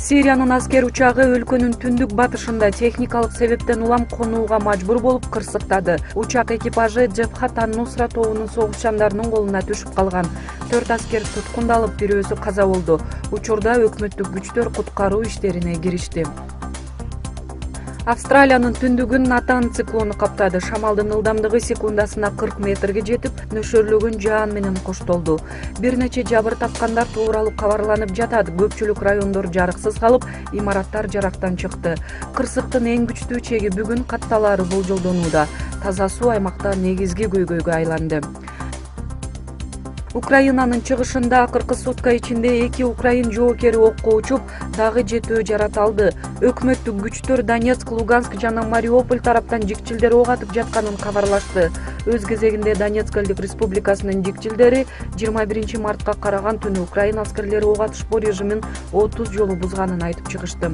Сириянын аскер учагы өлкөнүн түндүк батышында техникалык себептен улам конууга мажбур болуп кырсыктады. Учак экипажы Жабхат ан-Нусра тобунун согушчандарынын колуна түшүп калган. 4 аскер туткундалып, бирөөсү каза болду. Учурда өкмөттүк күчтөр куткаруу иштерине киришти. Австралиянын түндүгүн Натан циклону каптады. Шамалдын ылдамдыгы секундасына 40 метрге жетип, нөшөрлөгөн жаан менен коштолду. Бир нече жабыр тапкандар тууралуу кабарланып жатат. Көпчүлүк райондор жарыксыз калып, имараттар жарактан чыкты. Кырсыктын эң күчтүү чеги бүгүн катталаары болжолдонууда. Таза суу аймакта негизги көйгөйгө айланды. Украинанын чыгышында акыркы сутка ичинде 2 украин жоокери окко учуп, дагы 7 жараталды. Өкмөттүк күчтөр Донецк, Луганск жана Мариуполь тараптан жикчилдер ок атып жатканын кабарлашты. Өз кезегинде Донецк Элдик Республикасынын жикчилдери 21 мартка караган түнү Украина аскерлери ок атышпоо режимин 30 жолу бузганын айтып чыгышты.